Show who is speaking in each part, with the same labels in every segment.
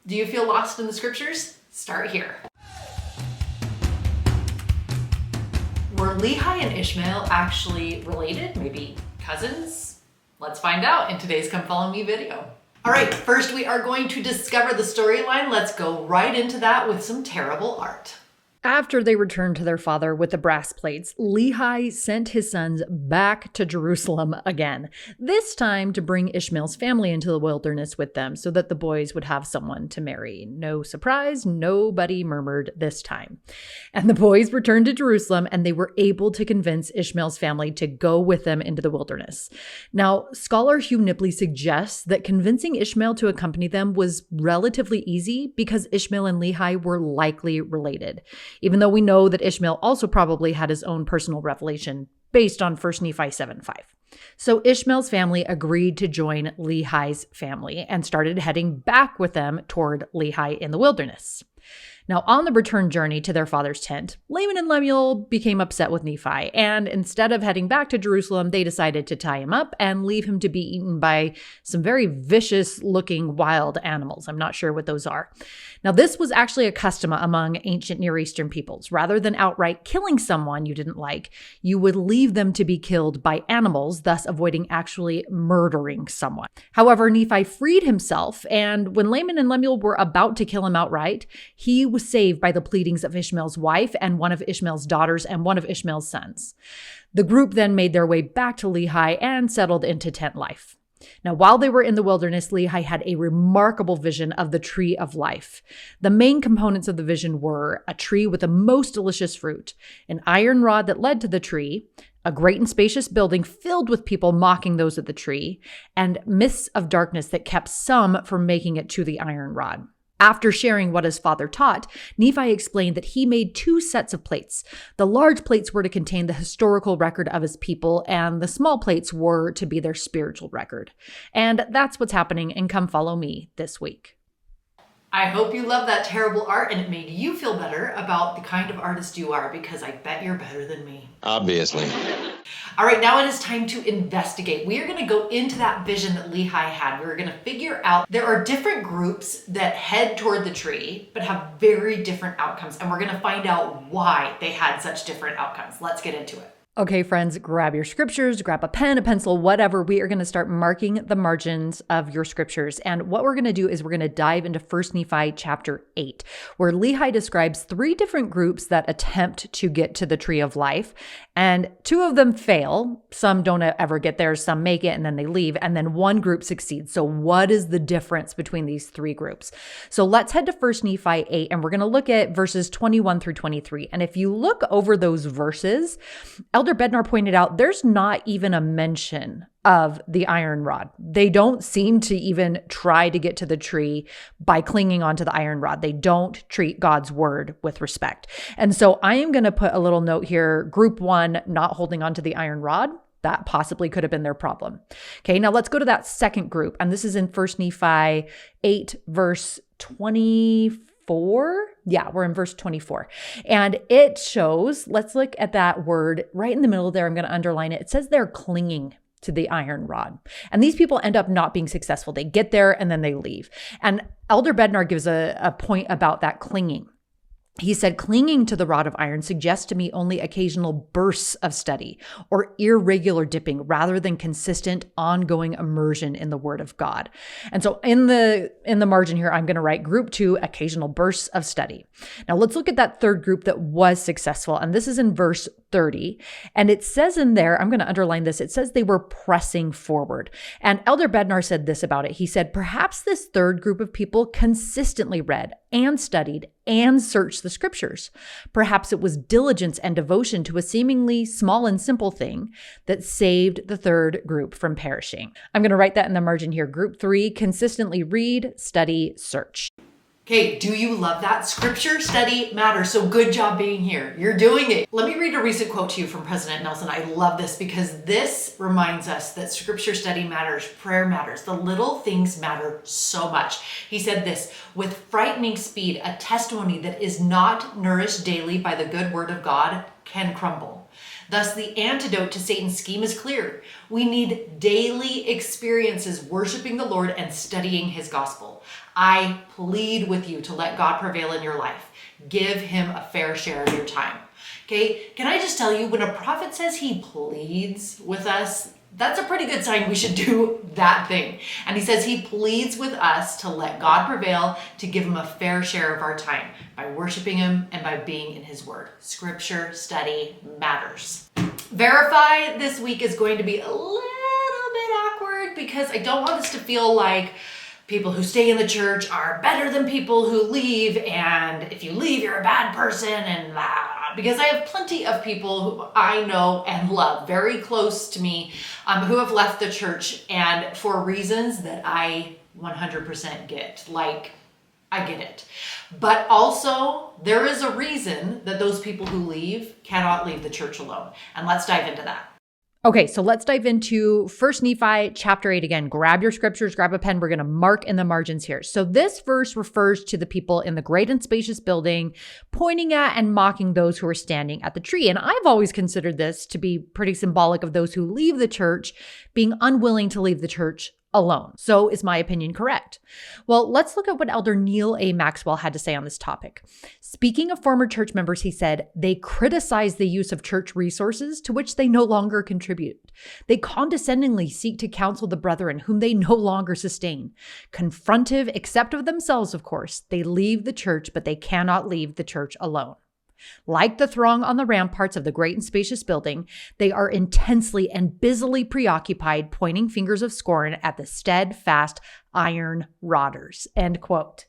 Speaker 1: Do you feel lost in the scriptures? Start here. Were Lehi and Ishmael actually related? Maybe cousins? Let's find out in today's Come Follow Me video. All right, first we are going to discover the storyline. Let's go right into that with some terrible art.
Speaker 2: After they returned to their father with the brass plates, Lehi sent his sons back to Jerusalem again, this time to bring Ishmael's family into the wilderness with them so that the boys would have someone to marry. No surprise, nobody murmured this time. And the boys returned to Jerusalem and they were able to convince Ishmael's family to go with them into the wilderness. Now, scholar Hugh Nipley suggests that convincing Ishmael to accompany them was relatively easy because Ishmael and Lehi were likely related, even though we know that Ishmael also probably had his own personal revelation based on 1 Nephi 7:5. So Ishmael's family agreed to join Lehi's family and started heading back with them toward Lehi in the wilderness. Now, on the return journey to their father's tent, Laman and Lemuel became upset with Nephi, and instead of heading back to Jerusalem, they decided to tie him up and leave him to be eaten by some very vicious-looking wild animals. I'm not sure what those are. Now, this was actually a custom among ancient Near Eastern peoples. Rather than outright killing someone you didn't like, you would leave them to be killed by animals, thus avoiding actually murdering someone. However, Nephi freed himself, and when Laman and Lemuel were about to kill him outright, he was saved by the pleadings of Ishmael's wife and one of Ishmael's daughters and one of Ishmael's sons. The group then made their way back to Lehi and settled into tent life. Now, while they were in the wilderness, Lehi had a remarkable vision of the tree of life. The main components of the vision were a tree with the most delicious fruit, an iron rod that led to the tree, a great and spacious building filled with people mocking those at the tree, and mists of darkness that kept some from making it to the iron rod. After sharing what his father taught, Nephi explained that he made two sets of plates. The large plates were to contain the historical record of his people, and the small plates were to be their spiritual record. And that's what's happening in Come Follow Me this week.
Speaker 1: I hope you love that terrible art and it made you feel better about the kind of artist you are, because I bet you're better than me.
Speaker 3: Obviously.
Speaker 1: All right, now it is time to investigate. We are going to go into that vision that Lehi had. We're going to figure out there are different groups that head toward the tree, but have very different outcomes. And we're going to find out why they had such different outcomes. Let's get into it.
Speaker 2: Okay, friends, grab your scriptures, grab a pen, a pencil, whatever. We are going to start marking the margins of your scriptures. And what we're going to do is we're going to dive into 1 Nephi chapter 8, where Lehi describes three different groups that attempt to get to the tree of life. And two of them fail. Some don't ever get there. Some make it and then they leave. And then one group succeeds. So what is the difference between these three groups? So let's head to 1 Nephi 8 and we're going to look at verses 21 through 23. And if you look over those verses, Elder Bednar pointed out there's not even a mention of the iron rod. They don't seem to even try to get to the tree by clinging onto the iron rod. They don't treat God's word with respect. And so I am going to put a little note here, group 1, not holding onto the iron rod. That possibly could have been their problem. Okay, now let's go to that second group. And this is in 1 Nephi 8, verse 24. Yeah, we're in verse 24. And it shows, let's look at that word right in the middle there. I'm going to underline it. It says they're clinging to the iron rod. And these people end up not being successful. They get there and then they leave. And Elder Bednar gives a point about that clinging. He said, clinging to the rod of iron suggests to me only occasional bursts of study or irregular dipping rather than consistent, ongoing immersion in the word of God. And so in the margin here, I'm going to write group 2, occasional bursts of study. Now let's look at that third group that was successful. And this is in verse 30. And it says in there, I'm going to underline this, it says they were pressing forward. And Elder Bednar said this about it. He said, perhaps this third group of people consistently read and studied and searched the scriptures. Perhaps it was diligence and devotion to a seemingly small and simple thing that saved the third group from perishing. I'm going to write that in the margin here. Group 3, consistently read, study, search.
Speaker 1: Okay, do you love that? Scripture study matters, so good job being here. You're doing it. Let me read a recent quote to you from President Nelson. I love this because this reminds us that scripture study matters, prayer matters, the little things matter so much. He said this, with frightening speed, a testimony that is not nourished daily by the good word of God can crumble. Thus, the antidote to Satan's scheme is clear. We need daily experiences worshiping the Lord and studying his gospel. I plead with you to let God prevail in your life. Give him a fair share of your time. Okay, can I just tell you, when a prophet says he pleads with us, that's a pretty good sign we should do that thing. And he says he pleads with us to let God prevail, to give him a fair share of our time by worshiping him and by being in his word. Scripture study matters. Verify this week is going to be a little bit awkward because I don't want us to feel like people who stay in the church are better than people who leave, and if you leave, you're a bad person, and because I have plenty of people who I know and love, very close to me, who have left the church, and for reasons that I 100% get. Like, I get it. But also, there is a reason that those people who leave cannot leave the church alone. And let's dive into that.
Speaker 2: Okay, so let's dive into 1 Nephi chapter 8 again. Grab your scriptures, grab a pen. We're going to mark in the margins here. So this verse refers to the people in the great and spacious building, pointing at and mocking those who are standing at the tree. And I've always considered this to be pretty symbolic of those who leave the church being unwilling to leave the church alone. So is my opinion correct? Well, let's look at what Elder Neil A. Maxwell had to say on this topic. Speaking of former church members, he said, they criticize the use of church resources to which they no longer contribute. They condescendingly seek to counsel the brethren whom they no longer sustain. Confrontive, except of themselves, of course, they leave the church, but they cannot leave the church alone. Like the throng on the ramparts of the great and spacious building, they are intensely and busily preoccupied, pointing fingers of scorn at the steadfast iron rodders. End quote.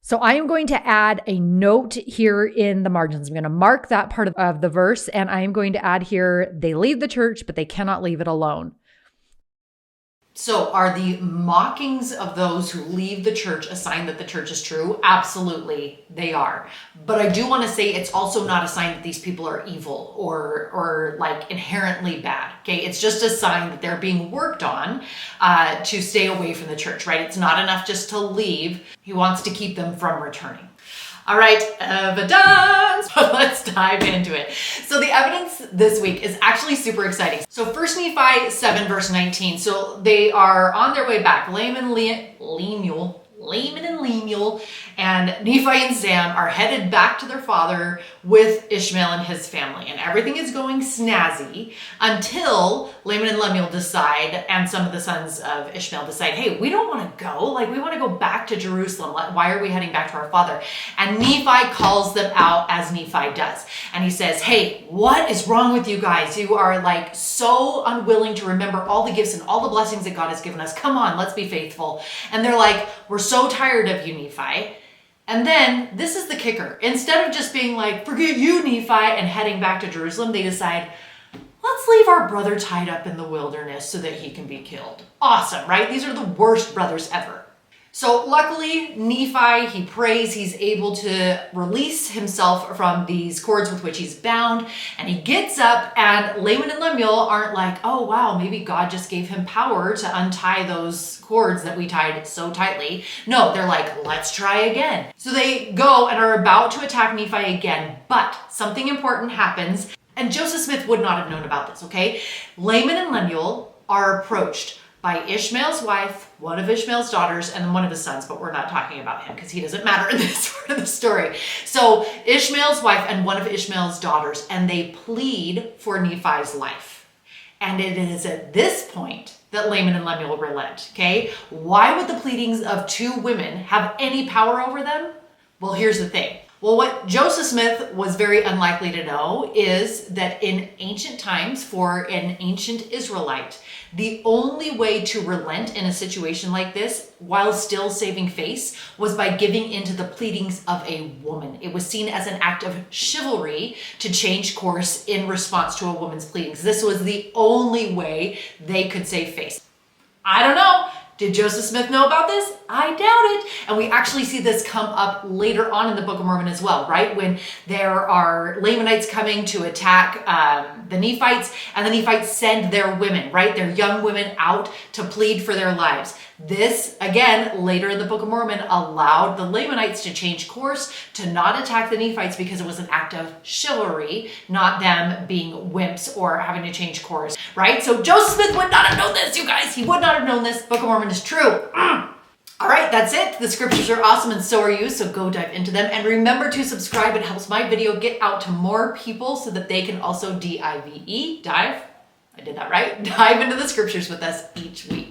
Speaker 2: So I am going to add a note here in the margins. I'm going to mark that part of the verse, and I am going to add here, they leave the church, but they cannot leave it alone.
Speaker 1: So are the mockings of those who leave the church a sign that the church is true? Absolutely, they are. But I do want to say it's also not a sign that these people are evil or like inherently bad. Okay, it's just a sign that they're being worked on to stay away from the church, right? It's not enough just to leave. He wants to keep them from returning. All right, evidence. Let's dive into it. So the evidence this week is actually super exciting. So 1 Nephi 7 verse 19. So they are on their way back. Laman and Lemuel and Nephi and Sam are headed back to their father with Ishmael and his family. And everything is going snazzy until Laman and Lemuel decide, and some of the sons of Ishmael decide, hey, we don't want to go. Like, we want to go back to Jerusalem. Why are we heading back to our father? And Nephi calls them out as Nephi does. And he says, hey, what is wrong with you guys? You are like so unwilling to remember all the gifts and all the blessings that God has given us. Come on, let's be faithful. And they're like, we're so tired of you, Nephi. And then this is the kicker. Instead of just being like, forget you, Nephi, and heading back to Jerusalem, they decide, let's leave our brother tied up in the wilderness so that he can be killed. Awesome, right? These are the worst brothers ever. So luckily, Nephi, he prays, he's able to release himself from these cords with which he's bound, and he gets up, and Laman and Lemuel aren't like, oh wow, maybe God just gave him power to untie those cords that we tied so tightly. No, they're like, let's try again. So they go and are about to attack Nephi again, but something important happens, and Joseph Smith would not have known about this, okay? Laman and Lemuel are approached by Ishmael's wife, one of Ishmael's daughters, and one of his sons, but we're not talking about him because he doesn't matter in this part of the story. So Ishmael's wife and one of Ishmael's daughters, and they plead for Nephi's life. And it is at this point that Laman and Lemuel relent, okay? Why would the pleadings of two women have any power over them? Well, here's the thing. Well, what Joseph Smith was very unlikely to know is that in ancient times, for an ancient Israelite, the only way to relent in a situation like this, while still saving face, was by giving into the pleadings of a woman. It was seen as an act of chivalry to change course in response to a woman's pleadings. This was the only way they could save face. I don't know. Did Joseph Smith know about this? I doubt it. And we actually see this come up later on in the Book of Mormon as well, right? When there are Lamanites coming to attack the Nephites, and the Nephites send their women, right? Their young women out to plead for their lives. This, again, later in the Book of Mormon, allowed the Lamanites to change course, to not attack the Nephites because it was an act of chivalry, not them being wimps or having to change course, right? So Joseph Smith would not have known this, you guys. He would not have known this. Book of Mormon is true. All right, that's it. The scriptures are awesome and so are you, so go dive into them. And remember to subscribe. It helps my video get out to more people so that they can also dive, I did that right, dive into the scriptures with us each week.